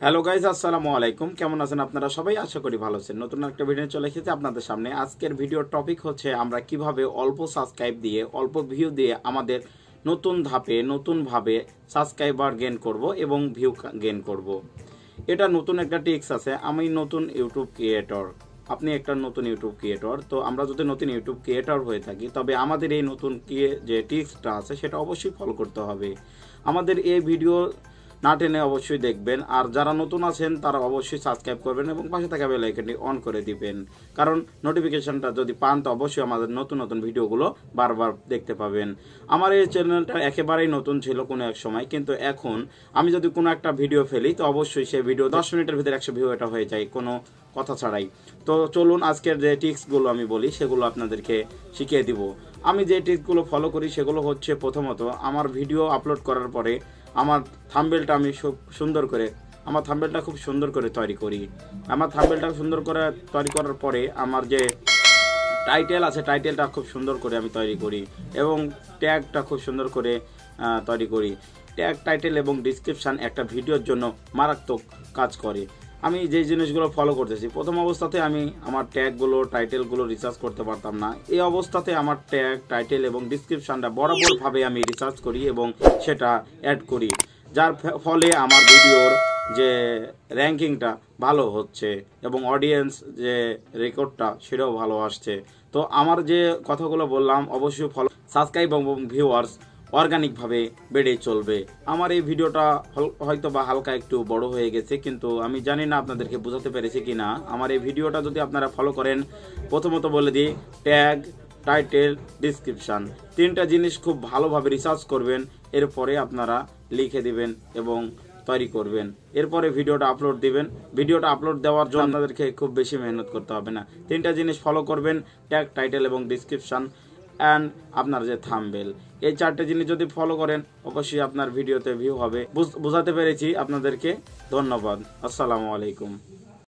Hello guys, আসসালামু আলাইকুম। কেমন আছেন আপনারা সবাই? আশা করি ভালো আছেন। নতুন একটা ভিডিও চলে এসেছে আপনাদের সামনে। আজকের ভিডিওর টপিক হচ্ছে আমরা কিভাবে অল্প সাবস্ক্রাইব দিয়ে, অল্প ভিউ দিয়ে আমাদের নতুন ধাপে নতুনভাবে সাবস্ক্রাইবার গেইন করব এবং ভিউ গেইন করব। এটা নতুন একটা টিপস আছে। আমি নতুন ইউটিউব ক্রিয়েটর, আপনি একটা নতুন ইউটিউব ক্রিয়েটর। তো আমরা যদি নতুন ইউটিউব ক্রিয়েটর হয়ে থাকি তবে আমাদের এই নতুন যে টিপসটা আছে সেটা অবশ্যই ফলো করতে হবে। আমাদের এই ভিডিও না টেনে অবশ্যই দেখবেন, আর যারা নতুন আছেন তারা অবশ্যই সাবস্ক্রাইব করবেন এবং পাশে থাকা বেল আইকনটি অন করে দিবেন, কারণ নোটিফিকেশনটা যদি পান তো অবশ্যই আমাদের নতুন নতুন ভিডিওগুলো বারবার দেখতে পাবেন। আমার এই চ্যানেলটা একেবারেই নতুন ছিল কোনো এক সময়, কিন্তু এখন আমি যদি কোনো একটা ভিডিও ফেলি তো অবশ্যই সেই ভিডিও 10 মিনিটের ভিতরে 100 ভিউ এটা হয়ে যায় কোনো কথা ছাড়াই। তো চলুন আজকের যে টিপসগুলো আমি বলি সেগুলো আপনাদেরকে শিখিয়ে দিব। আমি যে টিপসগুলো ফলো করি সেগুলো হচ্ছে, প্রথমত আমার ভিডিও আপলোড করার পরে আমার থাম্বনেলটা আমি আমার থাম্বনেলটা খুব সুন্দর করে তৈরি করি। আমার থাম্বনেলটা সুন্দর করে তৈরি করার পরে আমার যে টাইটেল আছে টাইটেলটা খুব সুন্দর করে আমি তৈরি করি এবং ট্যাগটা খুব সুন্দর করে তৈরি করি। ট্যাগ, টাইটেল এবং ডিসক্রিপশান একটা ভিডিওর জন্য মারাত্মক কাজ করে। আমি যে জিনিসগুলো ফলো করতেছি, প্রথম অবস্থাতে আমি আমার ট্যাগগুলো, টাইটেলগুলো রিসার্চ করতে পারতাম না। এই অবস্থাতে আমার ট্যাগ, টাইটেল এবং ডিসক্রিপশানটা বরাবরভাবে আমি রিসার্চ করি এবং সেটা অ্যাড করি, যার ফলে আমার ভিডিওর যে র্যাঙ্কিংটা ভালো হচ্ছে এবং অডিয়েন্স যে রেকর্ডটা সেটাও ভালো আসছে। তো আমার যে কথাগুলো বললাম অবশ্যই ফলো, সাবস্ক্রাইব এবং ভিউয়ার্স অর্গানিকভাবে বেড়ে চলবে। আমার এই ভিডিওটা হয়তো বা হালকা একটু বড় হয়ে গেছে, কিন্তু আমি জানি না আপনাদেরকে বোঝাতে পেরেছি কি না। আমার এই ভিডিওটা যদি আপনারা ফলো করেন, প্রথমত বলে দিই, ট্যাগ, টাইটেল, ডিসক্রিপশান, তিনটা জিনিস খুব ভালোভাবে রিসার্চ করবেন, এরপরে আপনারা লিখে দিবেন এবং তৈরি করবেন, এরপরে ভিডিওটা আপলোড দিবেন। ভিডিওটা আপলোড দেওয়ার জন্য আপনাদেরকে খুব বেশি মেহনত করতে হবে না। তিনটা জিনিস ফলো করবেন, ট্যাগ, টাইটেল এবং ডিসক্রিপশান অ্যান্ড আপনার যে থাম্বনেল। এই চারটে জিনিস যদি ফলো করেন অবশ্যই আপনার ভিডিওতে ভিউ হবে। বুঝাতে পেরেছি আপনাদেরকে। ধন্যবাদ। আসসালামু আলাইকুম।